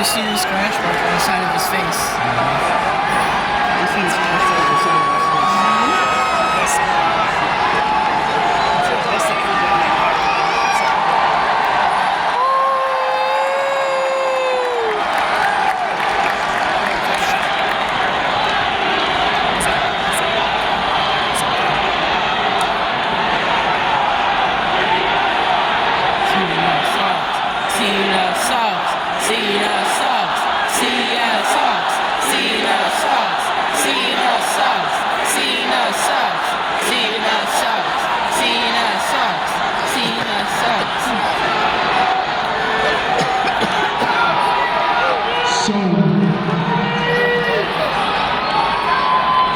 you see the scratch mark on the side of his face? You see the scratch mark on the side of his face? That's the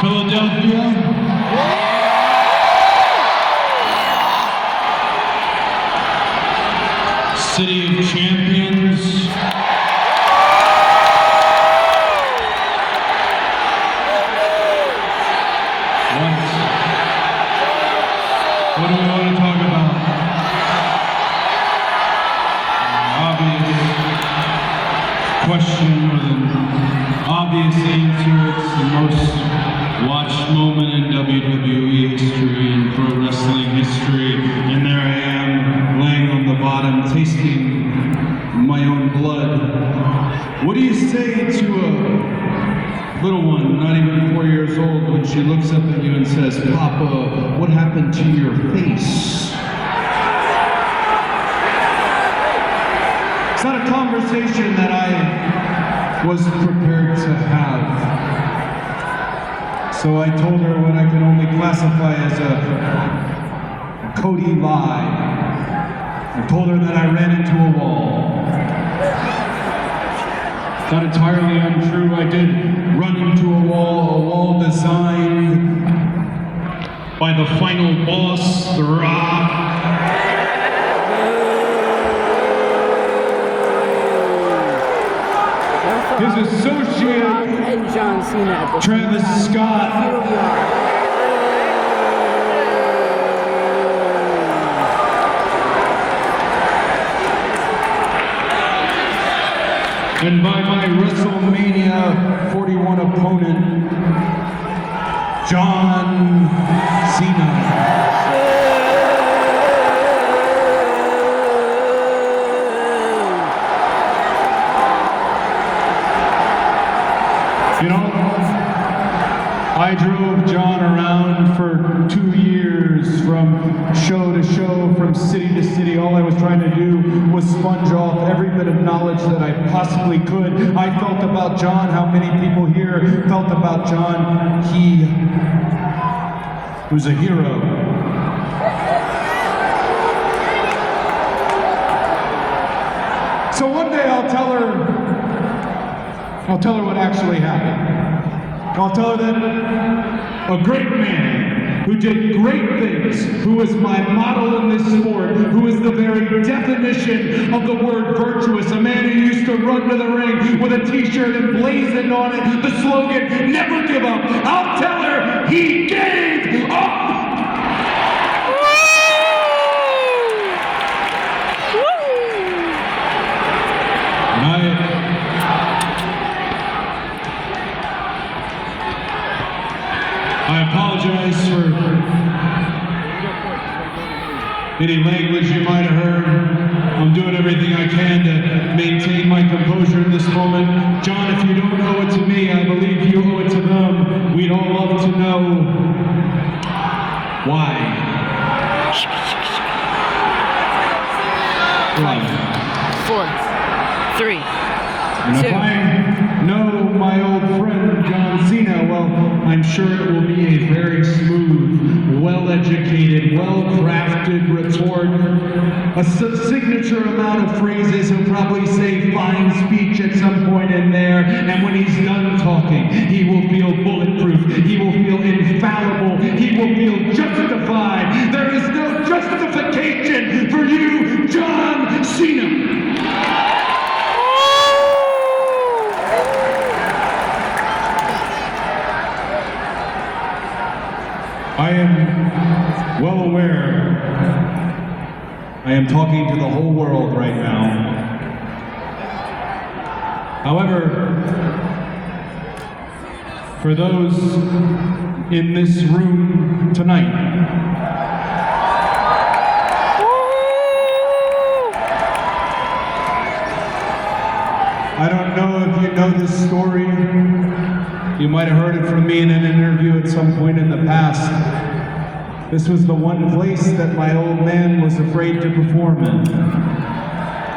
Philadelphia. City of Champions. What do we want to talk about? Obvious question or the obvious answer. It's the most watched moment in WWE history and pro wrestling history, and there I am, laying on the bottom, tasting my own blood. What do you say to a little one, not even 4 years old, when she looks up at you and says, "Papa, what happened to your face?" It's not a conversation that I was prepared to have. So I told her what I can only classify as a Cody lie. I told her that I ran into a wall. Not entirely untrue. I did run into a wall designed by the final boss, The Rock. His associate, and John Cena, Travis Scott. And by my WrestleMania 41 opponent, John Cena. You know, I drove John around for 2 years from show to show, from city to city. All I was trying to do was sponge off every bit of knowledge that I possibly could. I felt about John how many people here felt about John. He was a hero. So one day I'll tell her what actually happened. I'll tell her that a great man who did great things, who was my model in this sport, who is the very definition of the word virtuous, a man who used to run to the ring with a t-shirt emblazoned on it the slogan, "Never give up." I'll tell her he gave up! I apologize for any language you might have heard. I'm doing everything I can to maintain my composure in this moment. John, if you don't owe it to me, I believe you owe it to them. We'd all love to know why. 4, 3, And if I know my old friend John Cena, well, I'm sure it will be a very smooth, well-educated, well-crafted retort. A signature amount of phrases. He'll probably say fine speech at some point in there, and when he's done talking, he will feel bulletproof. He will feel infallible. He will feel justified. There is no justification for you, John Cena. I am well aware I am talking to the whole world right now. However, for those in this room tonight, I don't know if you know this story. You might have heard it from me in an interview at some point in the past. This was the one place that my old man was afraid to perform in.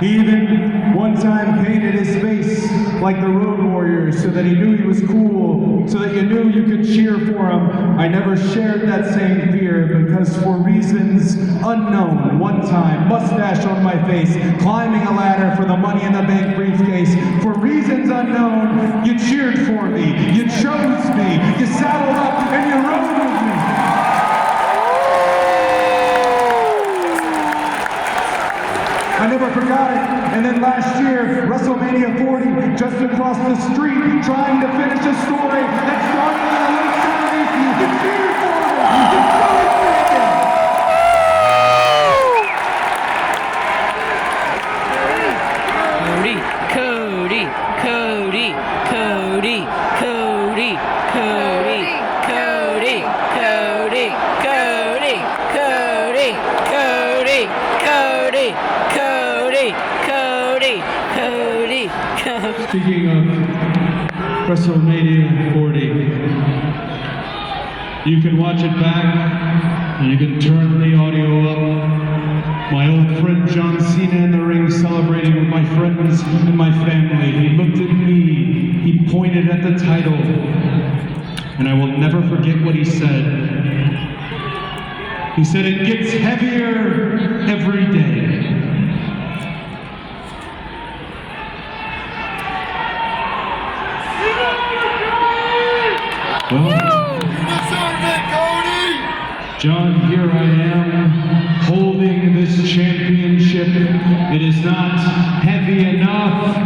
He even one time painted his face like the Road Warriors so that he knew he was cool, so that you knew you could cheer for him. I never shared that same fear because for reasons unknown, one time, mustache on my face, climbing a ladder for the Money in the Bank briefcase, for reasons unknown, you cheered for me, you chose me, you saddled up and you rode with me. I never forgot it. And then last year, WrestleMania 40, just across the street, trying to finish a story that started in the late 70s. You cheered for it. You chose Cody, Cody, Cody, Cody, Cody, Cody, Cody, Cody, Cody, Cody, Cody, Cody, Cody, Cody, Cody. Speaking of WrestleMania 40, you can watch it back, and you can turn the audio up. My old friend John Cena in the ring celebrating with my friends and my family. He looked at me, he pointed at the title, and I will never forget what he said. He said, "It gets heavier every day." Well, John, here I am, holding this championship. It is not heavy enough.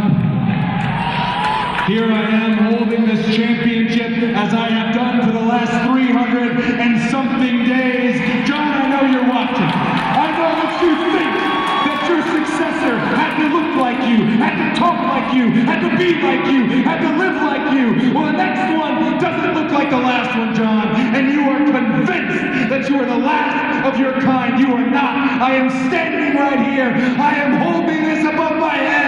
Here I am, holding this championship as I have done for the last 300 and something days. John, I know you're watching. I know that you think that your successor had to look like you, had to talk like you, had to be like you, had to live like you. Well, the next one doesn't look like the last one, John, and you are convinced that you are the last of your kind. You are not. I am standing right here. I am holding this above my head.